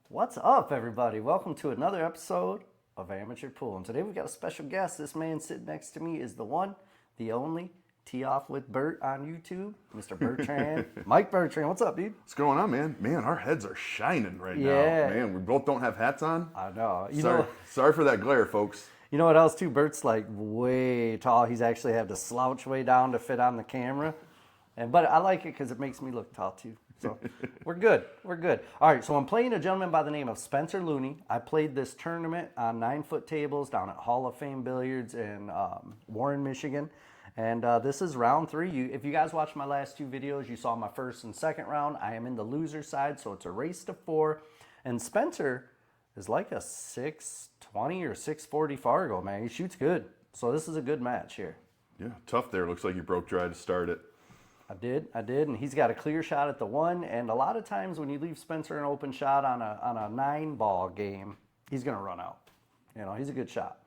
What's up, everybody? Welcome to another episode of Amateur Pool. And today we've got a special guest. This man sitting next to me is the one, the only, Tee Off with Bert on YouTube, Mr. Bertrand. Mike Bertrand, what's up, dude? What's going on, man? Man, our heads are shining right Yeah. now. Man, we both don't have hats on. I know. Sorry for that glare, folks. You know what else, too? Bert's like way tall. He's actually had to slouch way down to fit on the camera. But I like it because it makes me look tall, too. So we're good. We're good. All right, so I'm playing a gentleman by the name of Spencer Looney. I played this tournament on 9-foot tables down at Hall of Fame Billiards in Warren, Michigan. And this is round 3. If you guys watched my last 2 videos, you saw my first and second round. I am in the loser side, so it's a race to 4. And Spencer is like a 620 or 640 Fargo, man. He shoots good. So this is a good match here. Yeah, tough there. Looks like you broke dry to start it. I did, and he's got a clear shot at the 1, and a lot of times when you leave Spencer an open shot on a 9-ball game, he's going to run out. You know, he's a good shot.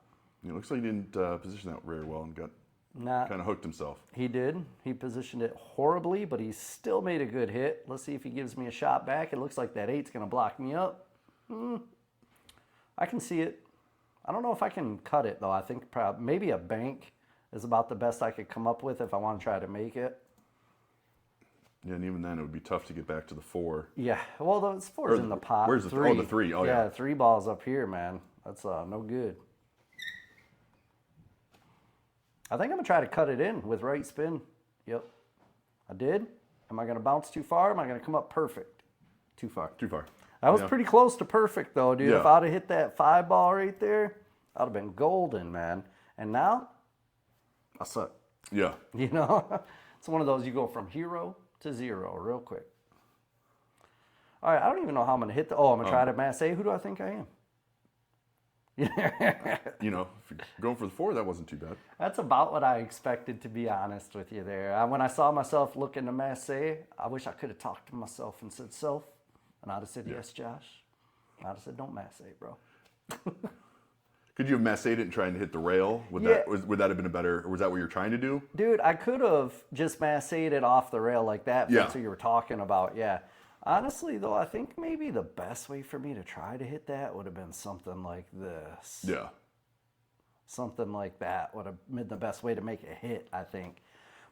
It looks like he didn't position that very well and got kind of hooked himself. He did. He positioned it horribly, but he still made a good hit. Let's see if he gives me a shot back. It looks like that 8's going to block me up. I can see it. I don't know if I can cut it, though. I think maybe a bank is about the best I could come up with if I want to try to make it. Yeah, and even then it would be tough to get back to the 4. Yeah, well, those 4's in the pot. Where's the 3? Oh, the 3. Oh, yeah. 3 balls up here, man. That's no good. I think I'm going to try to cut it in with right spin. Yep. I did. Am I going to bounce too far? Am I going to come up perfect? Too far. Too far. That was pretty close to perfect, though, dude. Yeah. If I'd have hit that 5 ball right there, I'd have been golden, man. And now, I suck. Yeah. You know? It's one of those you go from hero to 0 real quick. All right, I don't even know how I'm going to hit I'm going to try to masse. Who do I think I am? You know, if you're going for the 4, that wasn't too bad. That's about what I expected, to be honest with you there. When I saw myself looking to masse, I wish I could have talked to myself and said, self. And I'd have said, yes, Josh. I'd have said, don't masse, bro. Could you have massed it and trying to hit the rail? Would that have been a better, or was that what you're trying to do? Dude, I could have just massed it off the rail like that. Yeah. That's what you were talking about, yeah. Honestly, though, I think maybe the best way for me to try to hit that would have been something like this. Yeah. Something like that would have been the best way to make a hit, I think.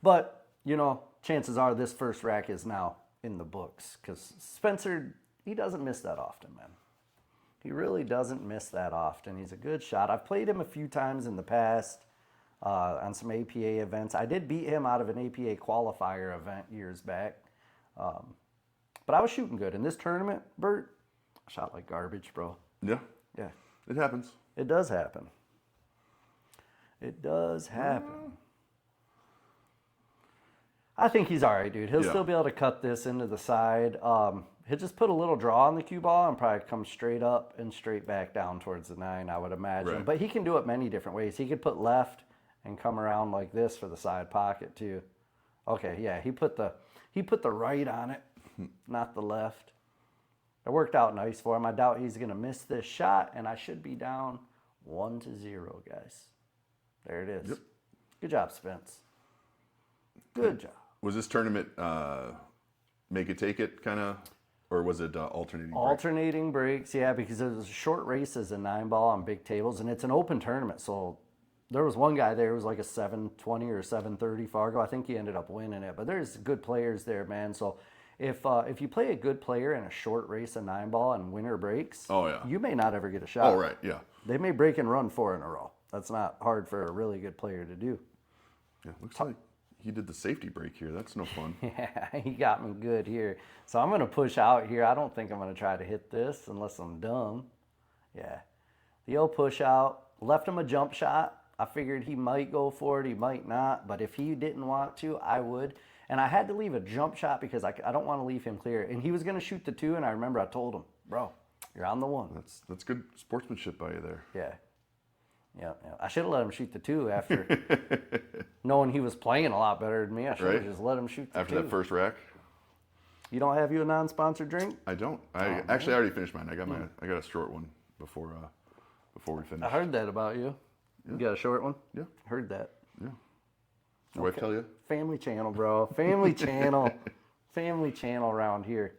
But, you know, chances are this first rack is now in the books because Spencer, he doesn't miss that often, man. He really doesn't miss that often. He's a good shot. I've played him a few times in the past on some APA events. I did beat him out of an APA qualifier event years back. But I was shooting good. In this tournament, Bert, I shot like garbage, bro. Yeah. Yeah. It happens. It does happen. It does happen. I think he's all right, dude. He'll still be able to cut this into the side. He'll just put a little draw on the cue ball and probably come straight up and straight back down towards the 9, I would imagine. Right. But he can do it many different ways. He could put left and come around like this for the side pocket too. Okay, yeah, he put the right on it, not the left. It worked out nice for him. I doubt he's going to miss this shot, and I should be down 1-0, guys. There it is. Yep. Good job, Spence. Good job. Was this tournament make it, take it kind of, or was it alternating breaks? Alternating breaks, yeah, because it was short races and 9-ball on big tables, and it's an open tournament. So there was one guy there who was like a 720 or 730 Fargo. I think he ended up winning it, but there's good players there, man. So if you play a good player in a short race of 9-ball and winner breaks, you may not ever get a shot. Oh, right, yeah. They may break and run 4 in a row. That's not hard for a really good player to do. Yeah, looks like he did the safety break here. That's no fun. Yeah, he got me good here. So I'm going to push out here. I don't think I'm going to try to hit this unless I'm dumb. Yeah. The old push out. Left him a jump shot. I figured he might go for it. He might not. But if he didn't want to, I would. And I had to leave a jump shot because I don't want to leave him clear. And he was going to shoot the 2, and I remember I told him, bro, you're on the 1. That's good sportsmanship by you there. Yeah. Yeah. I should have let him shoot the 2 after knowing he was playing a lot better than me. I should have just let him shoot the 2. After that first rack? You don't have you a non-sponsored drink? I don't. I already finished mine. I got a short one before we finished. I heard that about you. Yeah. You got a short one? Yeah. Heard that. Yeah. Your wife tell you? Family channel, bro. Family channel. Family channel around here.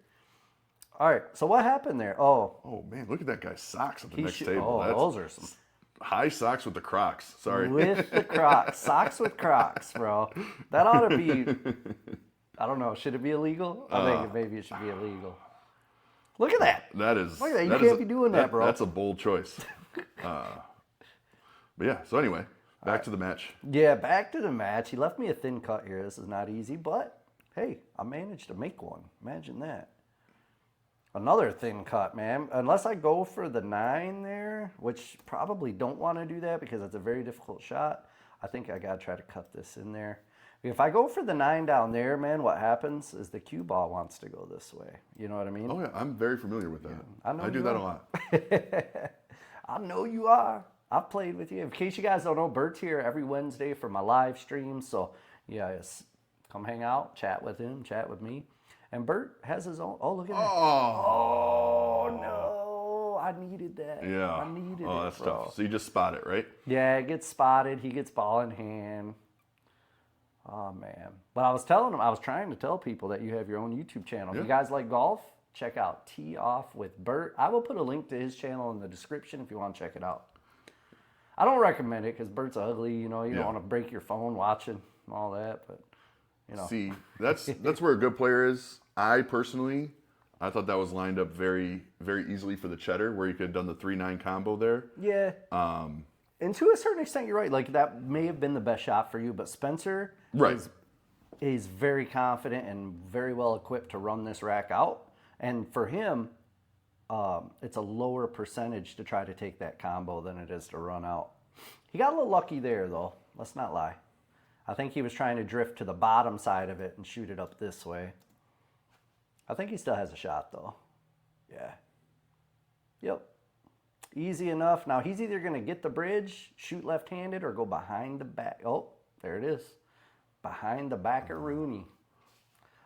All right. So what happened there? Oh, Oh man, look at that guy's socks at the he next should. table. Oh, That's those are some high socks with the Crocs. Sorry. with the Crocs, socks with Crocs, bro. That ought to be. I don't know. Should it be illegal? I think maybe it should be illegal. Look at that. That is. Look at that. You that can't is be doing that, bro. That's a bold choice. But yeah. So anyway, back to the match. Yeah, back to the match. He left me a thin cut here. This is not easy, but hey, I managed to make one. Imagine that. Another thin cut, man. Unless I go for the 9 there, which probably don't want to do that because it's a very difficult shot. I think I got to try to cut this in there. If I go for the 9 down there, man, what happens is the cue ball wants to go this way. You know what I mean? Oh yeah, I'm very familiar with that. I do that a lot. I know you are. I've played with you. In case you guys don't know, Bert's here every Wednesday for my live streams. So, yeah, come hang out, chat with him, chat with me. And Bert has his own. Oh, look at that. Oh, no. I needed that. Yeah. I needed it, Oh, that's bro. tough. So you just spot it, right? Yeah, it gets spotted. He gets ball in hand. Oh, man. But I was trying to tell people that you have your own YouTube channel. If you guys like golf, check out Tee Off with Bert. I will put a link to his channel in the description if you want to check it out. I don't recommend it because Bert's ugly. You know, you don't want to break your phone watching and all that. But, you know. See, that's where a good player is. I thought that was lined up very, very easily for the cheddar, where you could have done the 3-9 combo there. Yeah. And to a certain extent, you're right. Like, that may have been the best shot for you. But Spencer is very confident and very well equipped to run this rack out. And for him, it's a lower percentage to try to take that combo than it is to run out. He got a little lucky there, though. Let's not lie. I think he was trying to drift to the bottom side of it and shoot it up this way. I think he still has a shot, though. Yeah. Yep. Easy enough. Now, he's either going to get the bridge, shoot left-handed, or go behind the back. Oh, there it is. Behind the back of Rooney.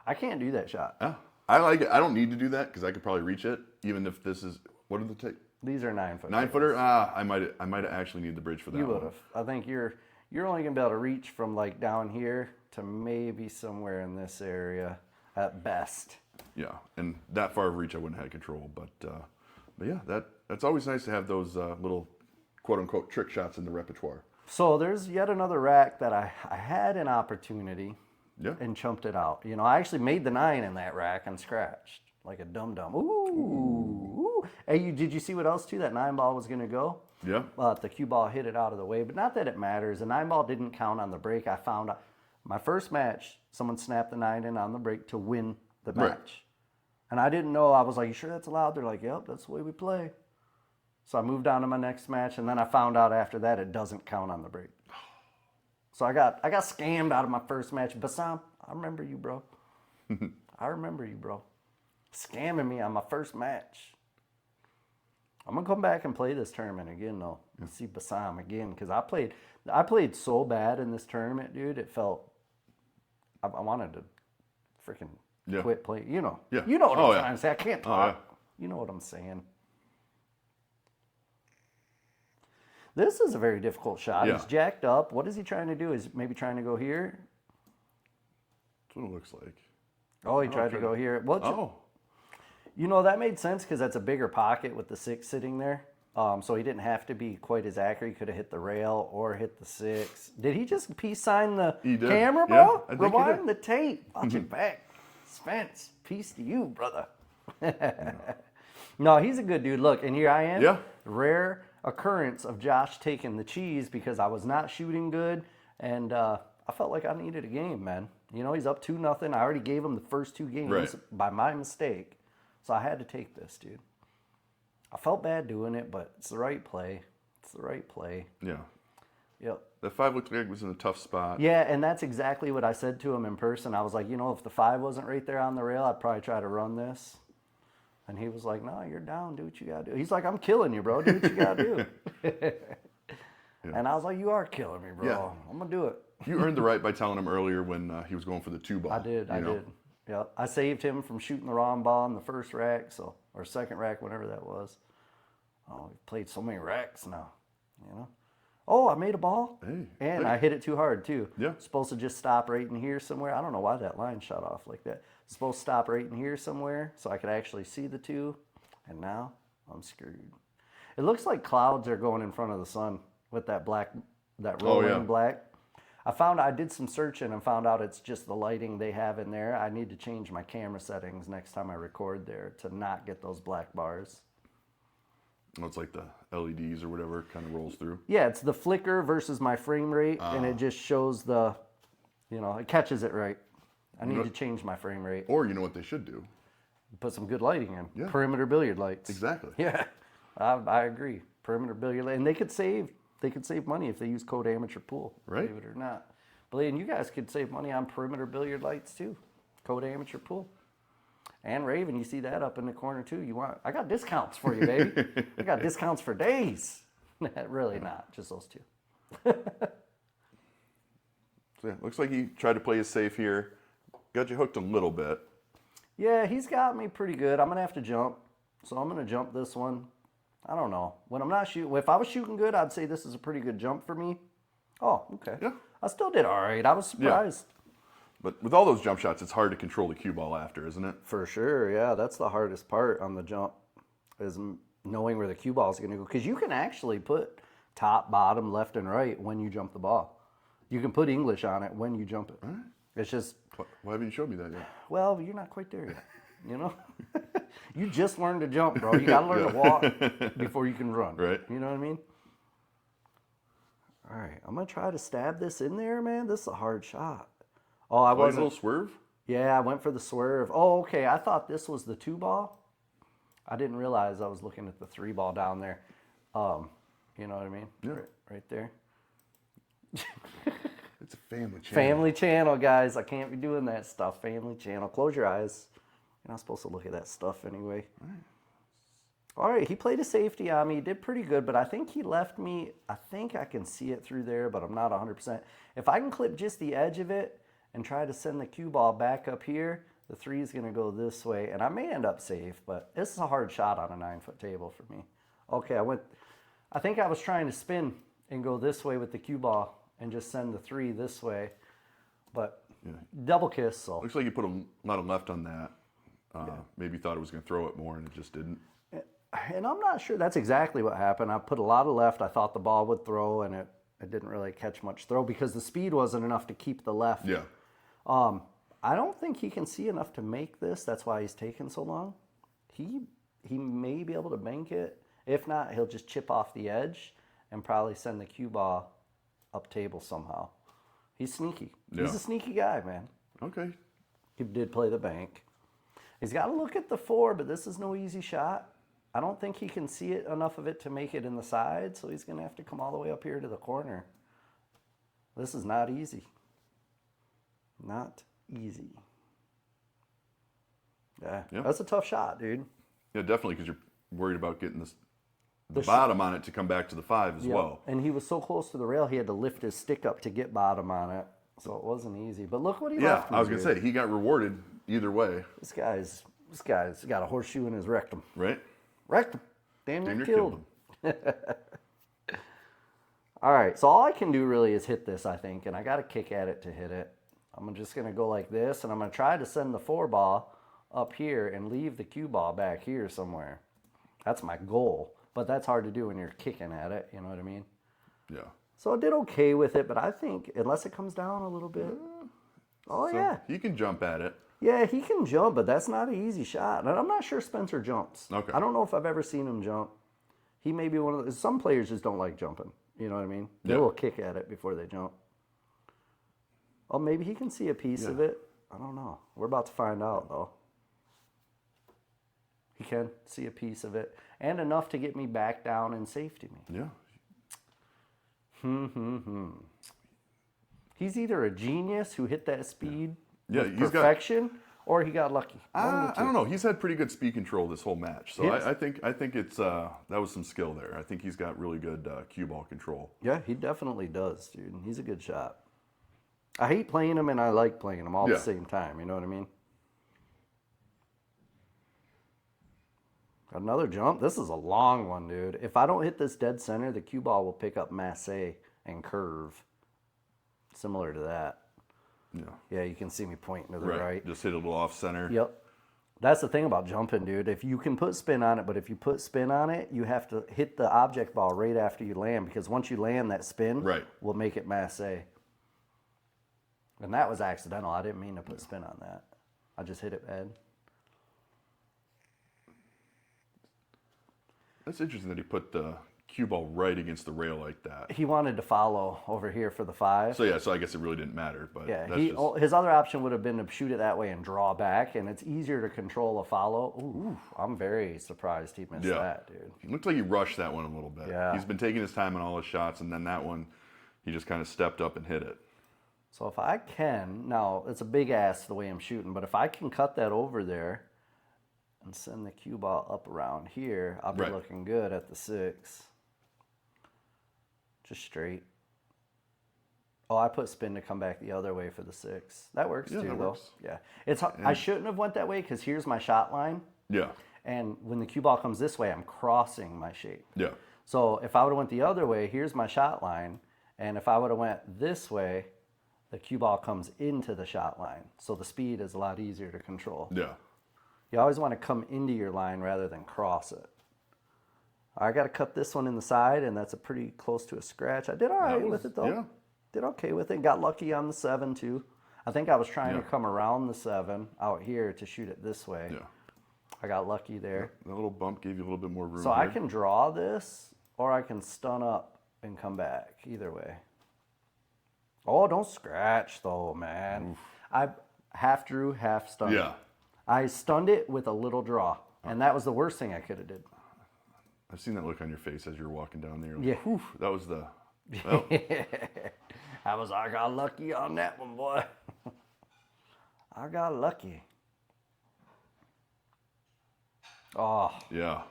I can't do that shot. Yeah. I like it. I don't need to do that because I could probably reach it, even if this is, what did the take? These are 9-foot. 9-footer? I might actually need the bridge for that You one. would have. I think you're only going to be able to reach from like down here to maybe somewhere in this area at best. Yeah, and that far of reach I wouldn't have had control, but yeah, that's always nice to have those little quote unquote trick shots in the repertoire. So there's yet another rack that I had an opportunity and chumped it out. You know, I actually made the 9 in that rack and scratched like a dum-dum. Ooh. Hey, did you see what else too? That 9 ball was going to go. Yeah. The cue ball hit it out of the way, but not that it matters. The 9 ball didn't count on the break. I found out my first match, someone snapped the 9 in on the break to win the match. Right. And I didn't know. I was like, you sure that's allowed? They're like, yep, that's the way we play. So I moved on to my next match, and then I found out after that it doesn't count on the break. So I got scammed out of my first match. Bassam, I remember you, bro. I remember you, bro. Scamming me on my first match. I'm gonna come back and play this tournament again, though, and see Bassam again, because I played so bad in this tournament, dude. It felt I wanted to freaking quit playing. You know, you know what I'm trying to say. I can't talk. You know what I'm saying. This is a very difficult shot. Yeah. He's jacked up. What is he trying to do? Is maybe trying to go here? That's what it looks like. Oh, he tried to go here. Well, you know, that made sense because that's a bigger pocket with the 6 sitting there. So he didn't have to be quite as accurate. He could have hit the rail or hit the 6. Did he just peace sign the camera, bro? Yeah, I think Rewind the tape. Watch it back. Spence, peace to you, brother. No, he's a good dude. Look, and here I am. Yeah. Rare occurrence of Josh taking the cheese because I was not shooting good, and I felt like I needed a game, man. You know, he's up 2-0. I already gave him the first 2 games by my mistake, so I had to take this, dude. I felt bad doing it, but it's the right play. It's the right play. Yeah. Yep. That 5 looked like it was in a tough spot. Yeah, and that's exactly what I said to him in person. I was like, you know, if the 5 wasn't right there on the rail, I'd probably try to run this. And he was like, no, you're down. Do what you got to do. He's like, I'm killing you, bro. Do what you got to do. And I was like, you are killing me, bro. Yeah. I'm going to do it. You earned the right by telling him earlier when he was going for the 2 ball. I did. Yeah, I saved him from shooting the wrong ball in the first rack, or second rack, whenever that was. Oh, we've played so many racks now, you know. Oh, I made a ball. Hey, And hey. I hit it too hard, too. Yeah. Supposed to just stop right in here somewhere. I don't know why that line shot off like that. Supposed to stop right in here somewhere so I could actually see the two. And now I'm screwed. It looks like clouds are going in front of the sun with that black, that rolling black. I did some searching and found out it's just the lighting they have in there. I need to change my camera settings next time I record there to not get those black bars. Oh, it's like the LEDs or whatever kind of rolls through. Yeah, it's the flicker versus my frame rate, and it just shows the, it catches it right. I need to change my frame rate. Or you know what they should do? Put some good lighting in. Yeah. Perimeter billiard lights. Exactly. Yeah, I agree. Perimeter billiard light, and they could save money if they use code amateur pool. Right. Believe it or not. And you guys could save money on perimeter billiard lights too. Code amateur pool. And Raven, you see that up in the corner too. I got discounts for you, baby. I got discounts for days. Really not, just those two. So yeah, looks like he tried to play it safe here. Got you hooked a little bit. Yeah, he's got me pretty good. I'm gonna have to jump. So I'm gonna jump this one. I don't know. When I'm not shooting, if I was shooting good, I'd say this is a pretty good jump for me. Oh, okay. Yeah. I still did all right. I was surprised. But with all those jump shots, it's hard to control the cue ball after, isn't it? For sure, yeah. That's the hardest part on the jump is knowing where the cue ball is going to go. Because you can actually put top, bottom, left, and right when you jump the ball. You can put English on it when you jump it. Right. It's just, Why haven't you showed me that yet? well, you're not quite there yet. You just learned to jump, bro. You got to learn to walk before you can run. Right. You know what I mean? All right, I'm going to try to stab this in there, man. This is a hard shot. Oh, I A wasn't. little swerve? Yeah, I went for the swerve. Oh, okay. I thought this was the 2-ball. I didn't realize I was looking at the 3-ball down there. You know what I mean? Yeah. Right there. It's a family channel. Family channel, guys. I can't be doing that stuff. Family channel. Close your eyes. You're not supposed to look at that stuff anyway. All right, he played a safety on me. He did pretty good, but I think he left me. I think I can see it through there, but I'm not 100%. If I can clip just the edge of it and try to send the cue ball back up here, the 3 is going to go this way, and I may end up safe, but this is a hard shot on a 9-foot table for me. Okay, I think I was trying to spin and go this way with the cue ball and just send the 3 this way, but double kiss, so. Looks like you put a lot of left on that. Maybe thought it was going to throw it more, and it just didn't. And I'm not sure that's exactly what happened. I put a lot of left. I thought the ball would throw, and it didn't really catch much throw because the speed wasn't enough to keep the left. Yeah. I don't think he can see enough to make this. That's why he's taking so long. He may be able to bank it. If not, he'll just chip off the edge and probably send the cue ball up table somehow. He's sneaky. Yeah. He's a sneaky guy, man. Okay. He did play the bank. He's got to look at the 4, but this is no easy shot. I don't think he can see it enough of it to make it in the side, so he's going to have to come all the way up here to the corner. This is not easy. Not easy. Yeah, that's a tough shot, dude. Yeah, definitely, because you're worried about getting the bottom on it to come back to the 5 as well. And he was so close to the rail, he had to lift his stick up to get bottom on it, so it wasn't easy. But look what he left me, I was going to say, he got rewarded either way. This guy's got a horseshoe in his rectum. Right? Rectum. Damn near killed him. All right, so all I can do really is hit this, I think, and I got to kick at it to hit it. I'm just going to go like this, and I'm going to try to send the 4-ball up here and leave the cue ball back here somewhere. That's my goal, but that's hard to do when you're kicking at it, you know what I mean? Yeah. So I did okay with it, but I think, unless it comes down a little bit. Oh, So yeah. he can jump at it. Yeah, he can jump, but that's not an easy shot. And I'm not sure Spencer jumps. Okay. I don't know if I've ever seen him jump. He may be one of those. Some players just don't like jumping. You know what I mean? They will kick at it before they jump. Oh, maybe he can see a piece of it. I don't know. We're about to find out, though. He can see a piece of it. And enough to get me back down and safety me. Yeah. He's either a genius who hit that speed Yeah, with he's perfection, or he got lucky. I don't know. He's had pretty good speed control this whole match, so I think it's that was some skill there. I think he's got really good cue ball control. Yeah, he definitely does, dude. He's a good shot. I hate playing him and I like playing him all at the same time. You know what I mean? Another jump. This is a long one, dude. If I don't hit this dead center, the cue ball will pick up masse and curve. Similar to that. Yeah. Yeah, you can see me pointing to the right. Just hit a little off center. Yep. That's the thing about jumping, dude. If you can put spin on it, but if you put spin on it, you have to hit the object ball right after you land, because once you land, that spin will make it masse. And that was accidental. I didn't mean to put spin on that. I just hit it bad. That's interesting that he put the cue ball right against the rail like that. He wanted to follow over here for the 5. So yeah, so I guess it really didn't matter. But Yeah, that's his other option would have been to shoot it that way and draw back, and it's easier to control a follow. Ooh, I'm very surprised he missed that, dude. It looked like he rushed that one a little bit. Yeah. He's been taking his time on all his shots, and then that one, he just kind of stepped up and hit it. So if I can, now it's a big ass the way I'm shooting, but if I can cut that over there and send the cue ball up around here, I'll be looking good at the 6. Just straight. Oh, I put spin to come back the other way for the 6. That works too, that though. works. Yeah, I shouldn't have went that way because here's my shot line. Yeah. And when the cue ball comes this way, I'm crossing my shape. Yeah. So if I would have went the other way, here's my shot line, and if I would have went this way, the cue ball comes into the shot line. So the speed is a lot easier to control. Yeah. You always want to come into your line rather than cross it. I got to cut this one in the side, and that's a pretty close to a scratch. I did all right with it, though. Yeah. Did okay with it. Got lucky on the 7, too. I think I was trying to come around the 7 out here to shoot it this way. Yeah. I got lucky there. That little bump gave you a little bit more room. So I can draw this, or I can stun up and come back. Either way. Oh, don't scratch, though, man. Oof. I half drew, half stunned. Yeah. I stunned it with a little draw, and that was the worst thing I could have did. I've seen that look on your face as you're walking down there. Yeah. Whew, that was the... Well. I got lucky on that one, boy. I got lucky. Oh. Yeah.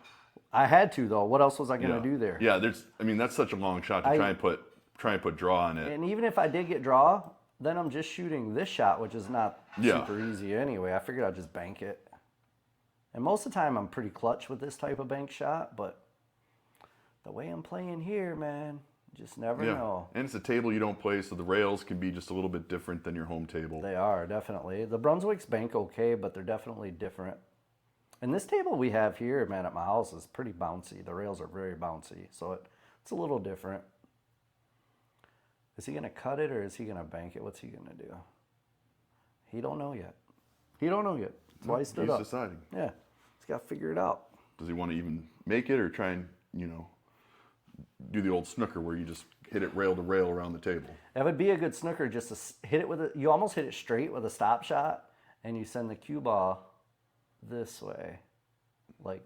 I had to, though. What else was I going to do there? Yeah, that's such a long shot to try and put draw on it. And even if I did get draw, then I'm just shooting this shot, which is not super easy anyway. I figured I'd just bank it. And most of the time, I'm pretty clutch with this type of bank shot, but the way I'm playing here, man, you just never know. And it's a table you don't play, so the rails can be just a little bit different than your home table. They are, definitely. The Brunswicks bank okay, but they're definitely different. And this table we have here, man, at my house is pretty bouncy. The rails are very bouncy, so it's a little different. Is he going to cut it or is he going to bank it? What's he going to do? He don't know yet. That's why he stood up. He's deciding. Yeah, he's got to figure it out. Does he want to even make it or try and, do the old snooker where you just hit it rail to rail around the table? That would be a good snooker, just to hit it you almost hit it straight with a stop shot, and you send the cue ball this way,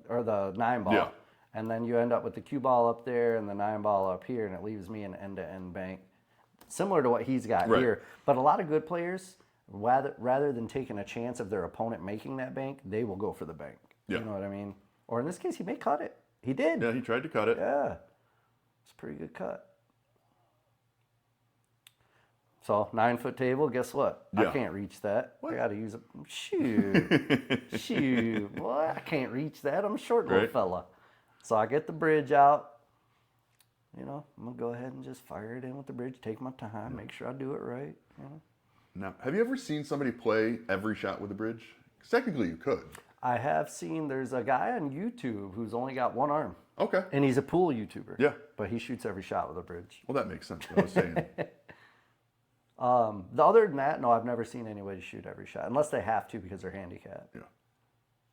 or the 9 ball. Yeah. And then you end up with the cue ball up there and the 9 ball up here, and it leaves me an end-to-end bank. Similar to what he's got here. But a lot of good players, rather than taking a chance of their opponent making that bank, they will go for the bank. Yeah. You know what I mean? Or in this case, he may cut it. He did. Yeah, he tried to cut it. Yeah. It's a pretty good cut. So, 9-foot table, guess what? Yeah. I can't reach that. What? I got to use a... Shoot. Boy, I can't reach that. I'm a short little fella. So, I get the bridge out. I'm going to go ahead and just fire it in with the bridge, take my time, make sure I do it right. Now, have you ever seen somebody play every shot with a bridge? 'Cause technically you could. I have seen, there's a guy on YouTube who's only got one arm. Okay. And he's a pool YouTuber. Yeah. But he shoots every shot with a bridge. Well, that makes sense. What I was saying. The other than that, no, I've never seen anybody shoot every shot, unless they have to because they're handicapped. Yeah.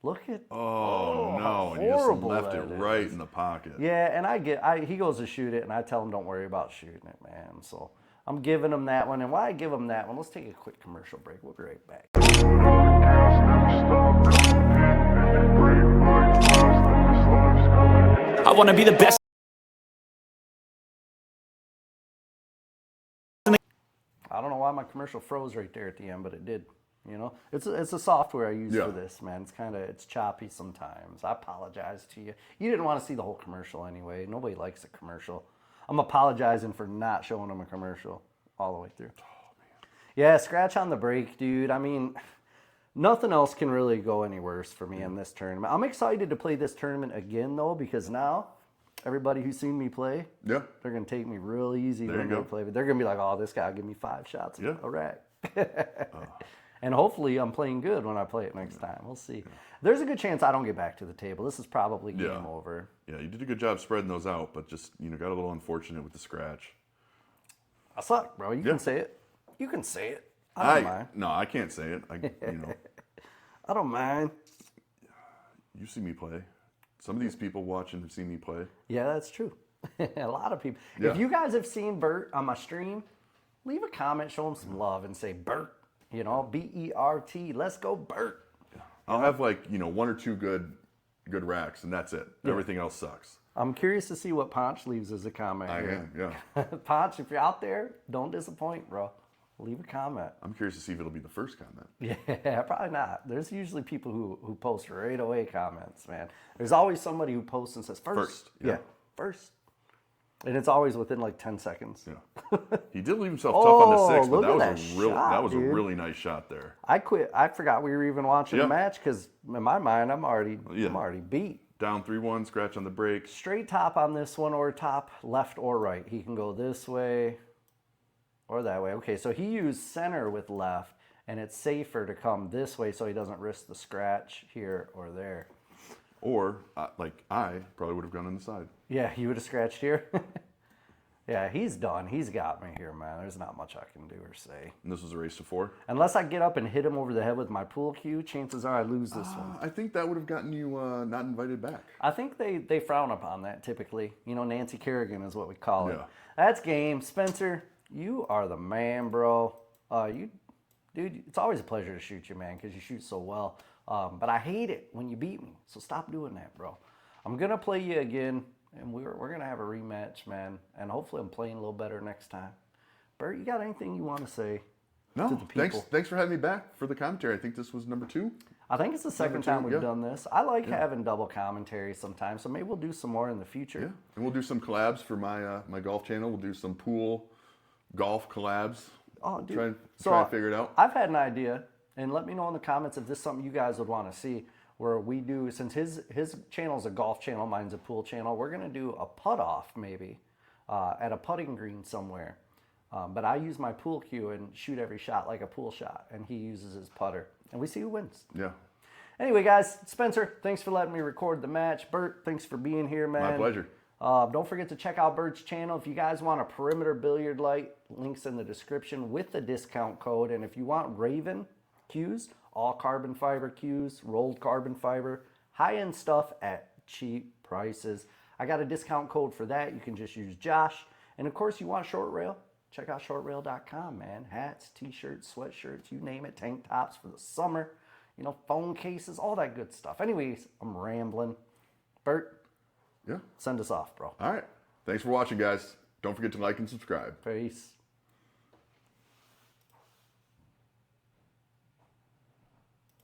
Look at no, how and you just horrible left that it is. right in the pocket. Yeah, and he goes to shoot it, and I tell him don't worry about shooting it, man. So I'm giving him that one, and why I give him that one? Let's take a quick commercial break. We'll be right back. I want to be the best. I don't know why my commercial froze right there at the end, but it did. It's a software I use for this, man. It's choppy sometimes. I apologize to you. You didn't want to see the whole commercial anyway. Nobody likes a commercial. I'm apologizing for not showing them a commercial all the way through. Oh, man. Yeah, scratch on the break, dude. I mean, Nothing else can really go any worse for me in this tournament. I'm excited to play this tournament again, though, because now everybody who's seen me play, Yeah. they're going to take me real easy There when you they go. play. But they're going to be like, oh, this guy will give me 5 shots Yeah. a rack. And hopefully I'm playing good when I play it next time. We'll see. There's a good chance I don't get back to the table. This is probably game over. Yeah, you did a good job spreading those out, but just, got a little unfortunate with the scratch. I suck, bro. You can say it. You can say it. I don't mind. No, I can't say it. I don't mind. You see me play. Some of these people watching have seen me play. Yeah, that's true. A lot of people. Yeah. If you guys have seen Bert on my stream, leave a comment, show him some love, and say Bert. Bert. Let's go, Bert. I'll have 1 or 2 good racks, and that's it. Everything else sucks. I'm curious to see what Ponch leaves as a comment I here. am, yeah. Ponch, if you're out there, don't disappoint, bro. Leave a comment. I'm curious to see if it'll be the first comment. Yeah, probably not. There's usually people who post right away comments, man. There's always somebody who posts and says first. Yeah. First. And it's always within 10 seconds. Yeah. He did leave himself tough on the 6, but look that at was that that was shot, a dude. really nice shot there. I quit. I forgot we were even watching Yeah. the match because in my mind I'm already beat. Down 3-1, scratch on the break. Straight top on this one, or top left or right. He can go this way or that way. Okay, so he used center with left, and it's safer to come this way so he doesn't risk the scratch here or there. Or, I probably would have gone on the side. Yeah, you would have scratched here. Yeah, he's done. He's got me here, man. There's not much I can do or say. And this was a race to 4? Unless I get up and hit him over the head with my pool cue, chances are I lose this one. I think that would have gotten you not invited back. I think they frown upon that typically. Nancy Kerrigan is what we call it. Yeah. That's game. Spencer, you are the man, bro. Dude, it's always a pleasure to shoot you, man, because you shoot so well. But I hate it when you beat me, so stop doing that, bro. I'm going to play you again, and we're going to have a rematch, man, and hopefully I'm playing a little better next time. Bert, you got anything you want to say No, to the people? thanks for having me back for the commentary. I think this was number 2. I think it's the second Number two, time we've yeah. done this. I like having double commentary sometimes, so maybe we'll do some more in the future. Yeah, and we'll do some collabs for my golf channel. We'll do some pool golf collabs. Oh, dude. Try and figure it out. I've had an idea, and let me know in the comments if this is something you guys would want to see, where we do, since his channel's a golf channel, mine's a pool channel, we're going to do a putt-off maybe at a putting green somewhere. But I use my pool cue and shoot every shot like a pool shot, and he uses his putter, and we see who wins. Yeah, Anyway, guys, Spencer, thanks for letting me record the match. Bert, thanks for being here, man. my pleasure. Don't forget to check out Bert's channel. If you guys want a perimeter billiard light, links in the description with the discount code. And if you want Raven cues, all carbon fiber cues, rolled carbon fiber, high-end stuff at cheap prices. I got a discount code for that. You can just use Josh. And of course, you want short rail? Check out shortrail.com, man. Hats, t-shirts, sweatshirts, you name it, tank tops for the summer, phone cases, all that good stuff. Anyways, I'm rambling. Bert, Yeah. send us off, bro. All right. Thanks for watching, guys. Don't forget to like and subscribe. Peace.